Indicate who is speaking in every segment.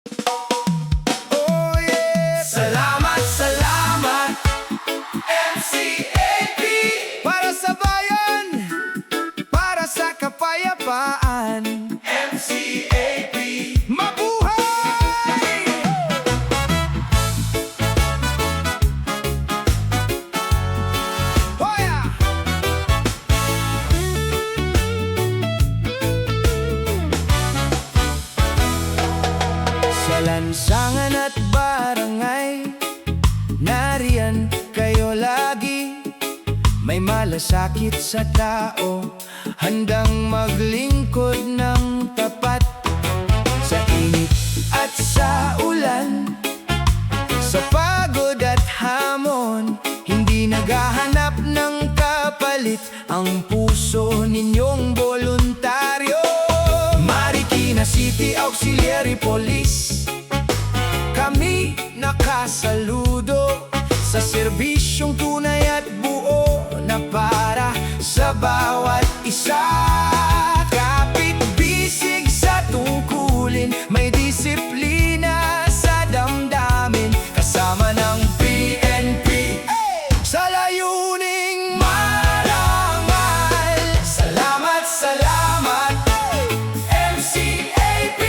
Speaker 1: Oh yeah! Salamat, salamat, MCAP! Para sa bayan, para sa kapayapaan, MCAP! Mabuhay! Oh yeah! Sa lansangan at barangay, nariyan kayo lagi. May malasakit sa tao, handang maglingkod ng tapat. Sa init at sa ulan, sa pagod at hamon, hindi naghahanap ng kapalit ang puso ninyong voluntaryo. Marikina City Auxiliary Police, kami nakasaludo sa serbisyong tunay at buo na para sa bawat isa. Kapit bisig sa tungkulin, may disiplina sa damdamin, kasama ng PNP sa layuning marangal. Salamat, salamat, MCAP,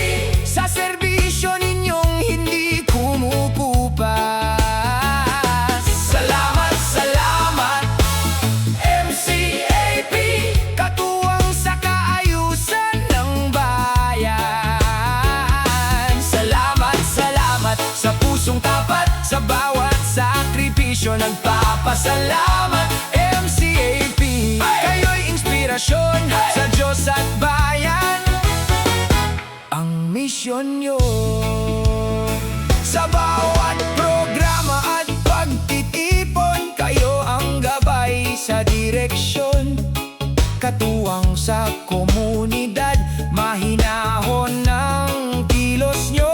Speaker 1: sa serbisyo ninyong hindi kumukupas. Salamat, salamat, MCAP, katuwang sa kaayusan ng bayan. Salamat, salamat, sa pusong tapat, sa bawat sakripisyo nagpapasalamat, MCAP. Kayo'y inspirasyon sa Diyos at bayan. Ang misyon nyo sa bawat programa at pagtitipon, kayo ang gabay sa direksyon, katuwang sa komunidad, mahinahon ng kilos nyo.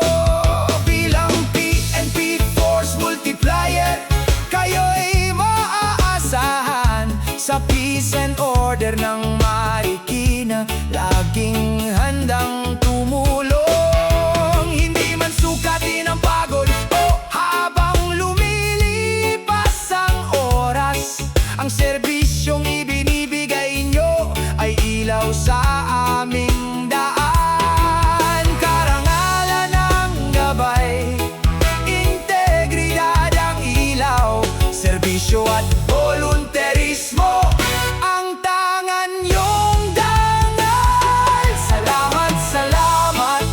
Speaker 1: Bilang PNP Force Multiplier, kayo'y maaasahan sa peace and order ng Marikina, laging handang tumulong. Hindi man sukatin ang pagod o habang lumilipas ang oras, ang serbisyong ibinibigay nyo ay ilaw sa aming daan. Karangalan ang gabay, integridad ang ilaw, serbisyo at volunterismo ang tangan nyong dangal. Salamat, salamat,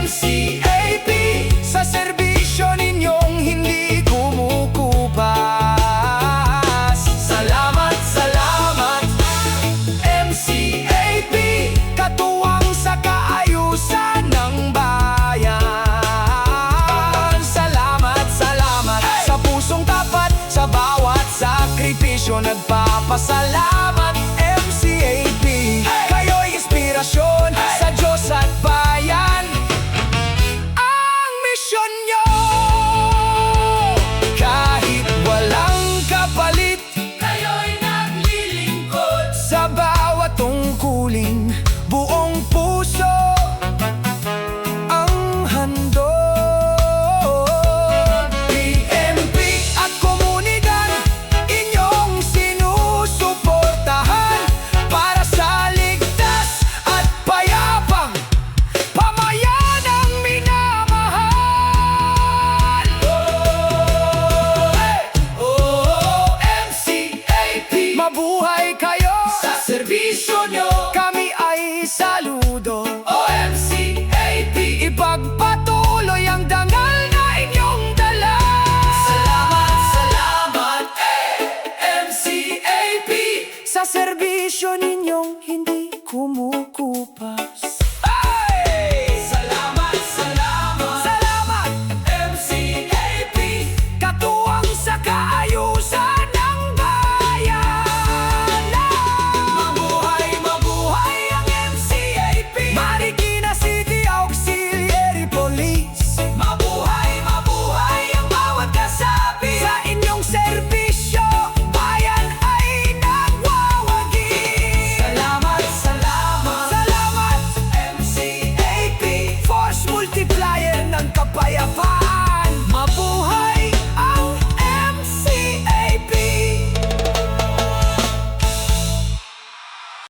Speaker 1: MCAP, sa serbisyo ninyong hindi kumukupas. Salamat, salamat, MCAP, katuwang sa kaayusan ng bayan. Salamat, salamat, sa pusong tapat, sa bawat sakripisyo nagpapasalamat, MCAP. Kayo'y inspirasyon sa Diyos at bayan. Ang misyon nyo, kahit walang kapalit, kayo'y naglilingkod sa bawat tungkulin, buong puso ang handog. PNP at komunidad, inyong sinusuportahan para sa ligtas at payapang pamayanang minamahal. MCAP, mabuhay kayo sa serbisyo nyo, kami ay saludo. MCAP, ipagpatuloy ang dangal na inyong dala. Salamat, salamat, MCAP, sa serbisyo ninyong hindi kumukupas. Salamat, salamat, salamat, MCAP, katuwang sa kaayusan ng bayan. Mabuhay, mabuhay ang MCAP. payapa